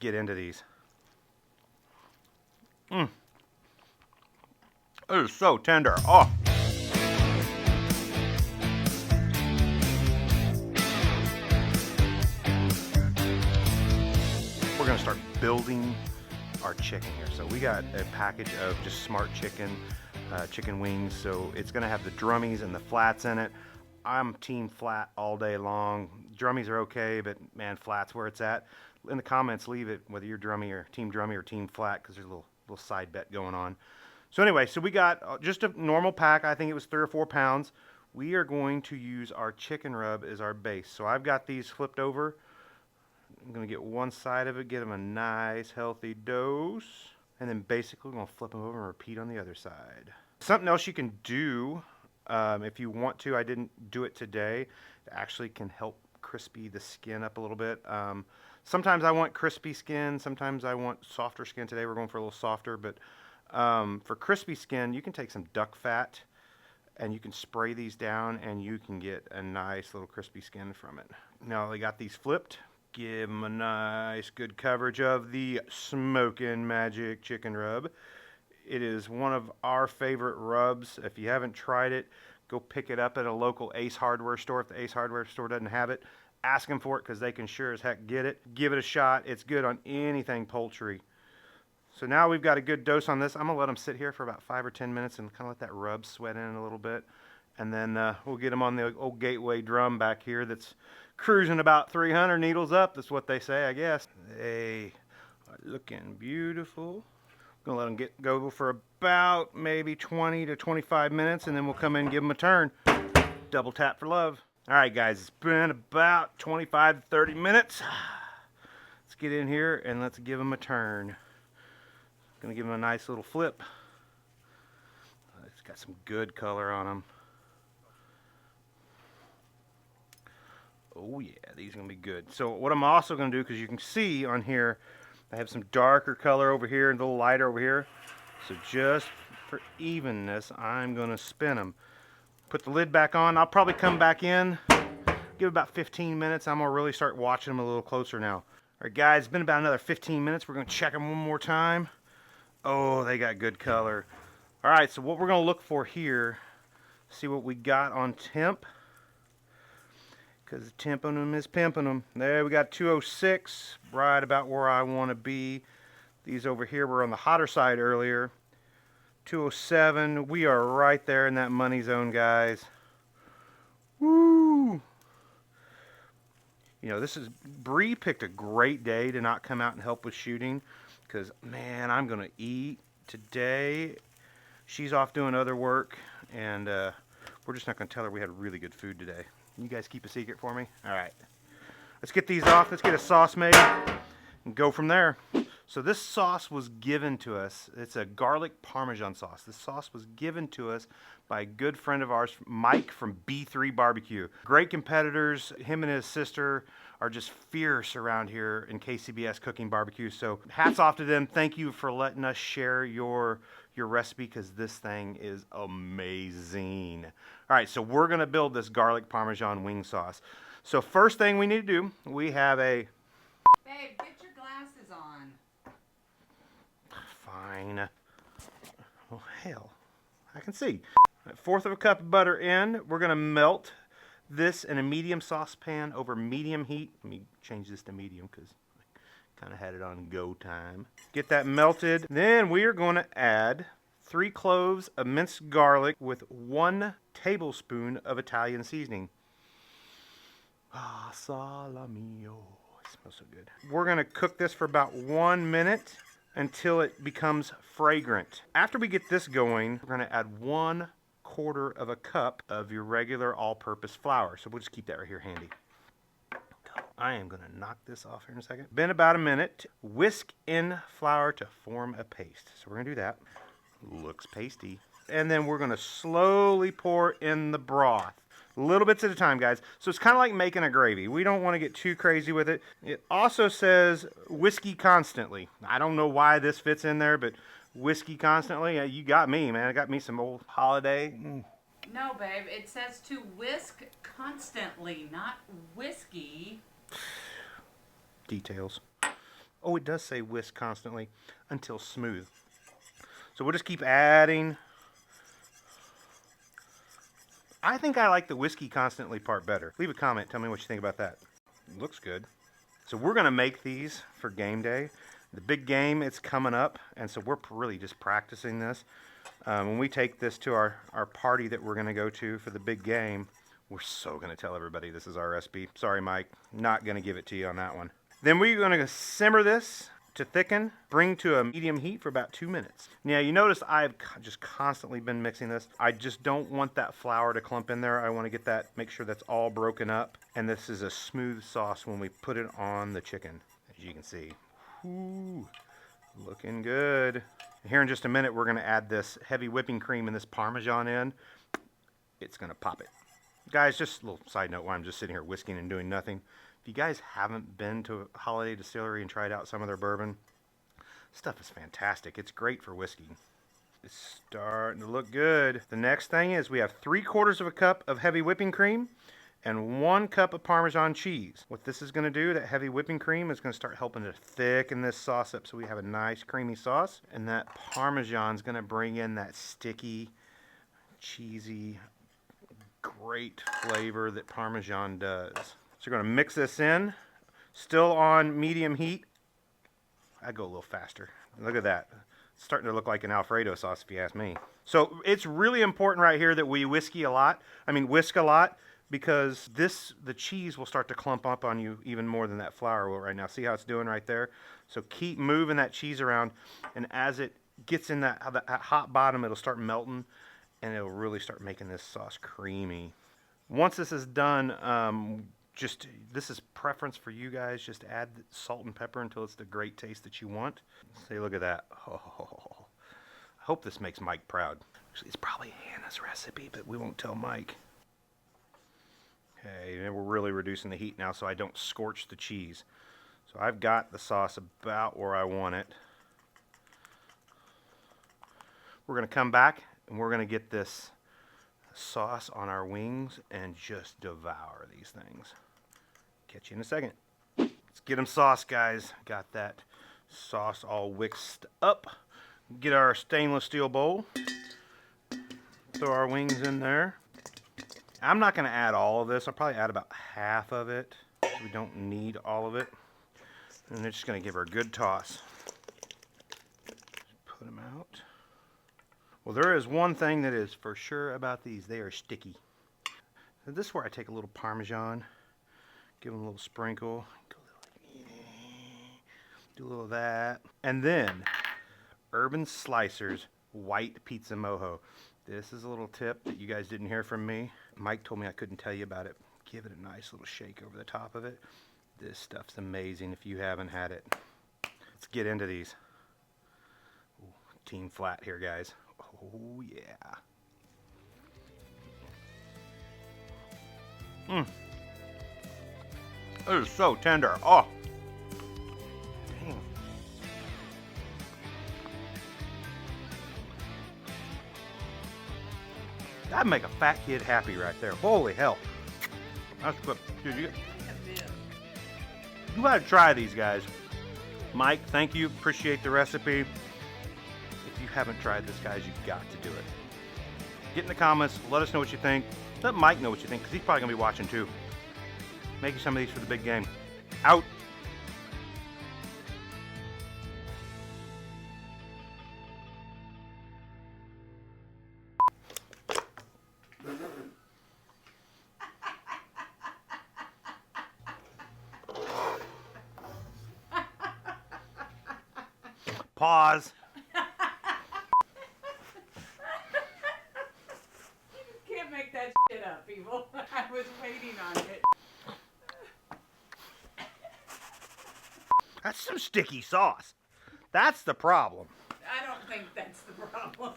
get into these. It is so tender. Oh. We're gonna start building our chicken here. So we got a package of just Smart Chicken, chicken wings. So it's gonna have the drummies and the flats in it. I'm team flat all day long. Drummies are okay, but man, flat's where it's at. In the comments, leave it whether you're drummy or team flat, because there's a little side bet going on. So anyway, so we got just a normal pack. I think it was 3 or 4 pounds. We are going to use our chicken rub as our base. So I've got these flipped over. I'm going to get one side of it, get them a nice healthy dose, and then basically we're going to flip them over and repeat on the other side. Something else you can do if you want to, I didn't do it today, it actually can help crispy the skin up a little bit. Sometimes I want crispy skin, sometimes I want softer skin. Today we're going for a little softer, but for crispy skin, you can take some duck fat and you can spray these down and you can get a nice little crispy skin from it. Now I got these flipped. Give them a nice good coverage of the Smokin' Magic chicken rub. It is one of our favorite rubs. If you haven't tried it, go pick it up at a local Ace Hardware store. If the Ace Hardware store doesn't have it, ask them for it, because they can sure as heck get it. Give it a shot. It's good on anything poultry. So now we've got a good dose on this. I'm going to let them sit here for about 5 or 10 minutes and kind of let that rub sweat in a little bit. And then we'll get them on the old Gateway drum back here that's cruising about 300 needles up. That's what they say, I guess. They are looking beautiful. Gonna let them go for about maybe 20 to 25 minutes, and then we'll come in and give them a turn. Double tap for love. All right, guys, it's been about 25 to 30 minutes. Let's get in here and let's give them a turn. Gonna give them a nice little flip. It's got some good color on them. Oh yeah, these are gonna be good. So what I'm also gonna do, because you can see on here, I have some darker color over here and a little lighter over here. So just for evenness, I'm gonna spin them. Put the lid back on. I'll probably come back in, give it about 15 minutes. I'm gonna really start watching them a little closer now. All right, guys, it's been about another 15 minutes. We're gonna check them one more time. Oh, they got good color. All right, so what we're gonna look for here, see what we got on temp, because temping them is pimping them. There we got 206, right about where I want to be. These over here were on the hotter side earlier. 207, we are right there in that money zone, guys. Woo! You know, Bree picked a great day to not come out and help with shooting, because man, I'm gonna eat today. She's off doing other work, and we're just not gonna tell her we had really good food today. You guys keep a secret for me? All right. Let's get these off. Let's get a sauce made and go from there. So this sauce was given to us. It's a garlic Parmesan sauce. This sauce was given to us by a good friend of ours, Mike from B3 BBQ. Great competitors. Him and his sister are just fierce around here in KCBS cooking barbecue. So hats off to them. Thank you for letting us share your recipe, because this thing is amazing. All right, so we're gonna build this garlic Parmesan wing sauce. So first thing we need to do, we have a... Babe, get your glasses on. Fine. Well, hell, I can see. 1/4 of a cup of butter in. We're gonna melt this in a medium saucepan over medium heat. Let me change this to medium, because kind of had it on go time. Get that melted. Then we are going to add 3 cloves of minced garlic with 1 tablespoon of Italian seasoning. Ah, salami. Oh, it smells so good. We're going to cook this for about 1 minute until it becomes fragrant. After we get this going, we're going to add 1/4 of a cup of your regular all-purpose flour. So we'll just keep that right here handy. I am going to knock this off here in a second. Been about a minute. Whisk in flour to form a paste. So we're going to do that. Looks pasty. And then we're going to slowly pour in the broth. Little bits at a time, guys. So it's kind of like making a gravy. We don't want to get too crazy with it. It also says whiskey constantly. I don't know why this fits in there, but whiskey constantly. You got me, man. I got me some old holiday. No, babe. It says to whisk constantly, not whiskey. Details. Oh, it does say whisk constantly until smooth. So we'll just keep adding. I think I like the whiskey constantly part better. Leave a comment. Tell me what you think about that. Looks good. So we're going to make these for game day. The big game, it's coming up, and so we're really just practicing this. When we take this to our party that we're going to go to for the big game, we're so going to tell everybody this is our recipe. Sorry, Mike. Not going to give it to you on that one. Then we're going to simmer this to thicken, bring to a medium heat for about 2 minutes. Now, you notice I've just constantly been mixing this. I just don't want that flour to clump in there. I want to get that, make sure that's all broken up. And this is a smooth sauce when we put it on the chicken, as you can see. Ooh, looking good. Here in just a minute, we're going to add this heavy whipping cream and this Parmesan in. It's going to pop it. Guys, just a little side note while I'm just sitting here whisking and doing nothing. If you guys haven't been to a Holiday Distillery and tried out some of their bourbon, stuff is fantastic. It's great for whiskey. It's starting to look good. The next thing is we have 3/4 of a cup of heavy whipping cream and 1 cup of Parmesan cheese. What this is going to do, that heavy whipping cream is going to start helping to thicken this sauce up so we have a nice creamy sauce. And that Parmesan is going to bring in that sticky, cheesy, great flavor that Parmesan does. So we're going to mix this in, still on medium heat. I go a little faster. Look at that. It's starting to look like an Alfredo sauce if you ask me. So it's really important right here that we whisk a lot, because the cheese will start to clump up on you even more than that flour will right now. See how it's doing right there? So keep moving that cheese around, and as it gets in that hot bottom, it'll start melting, and it'll really start making this sauce creamy. Once this is done, this is preference for you guys. Just add salt and pepper until it's the great taste that you want. See, look at that. Oh, I hope this makes Mike proud. Actually, it's probably Hannah's recipe, but we won't tell Mike. Okay, and we're really reducing the heat now so I don't scorch the cheese. So I've got the sauce about where I want it. We're going to come back and we're going to get this sauce on our wings and just devour these things. Catch you in a second. Let's get them sauced, guys. Got that sauce all whisked up. Get our stainless steel bowl. Throw our wings in there. I'm not going to add all of this. I'll probably add about half of it. We don't need all of it. And they're just going to give her a good toss. Put them out. Well, there is one thing that is for sure about these. They are sticky. So this is where I take a little Parmesan, give them a little sprinkle, do a little of that. And then Urban Slicers White Pizza Mojo. This is a little tip that you guys didn't hear from me. Mike told me I couldn't tell you about it. Give it a nice little shake over the top of it. This stuff's amazing if you haven't had it. Let's get into these. Ooh, team flat here, guys. Oh, yeah. It is so tender. Oh. Dang. That'd make a fat kid happy right there. Holy hell. That's good. Dude, you gotta try these, guys. Mike, thank you. Appreciate the recipe. If you haven't tried this, guys, you've got to do it. Get in the comments. Let us know what you think. Let Mike know what you think, because he's probably going to be watching too. Making some of these for the big game. Out. Pause. You can't make that shit up, people. I was waiting on it. That's some sticky sauce. That's the problem. I don't think that's the problem.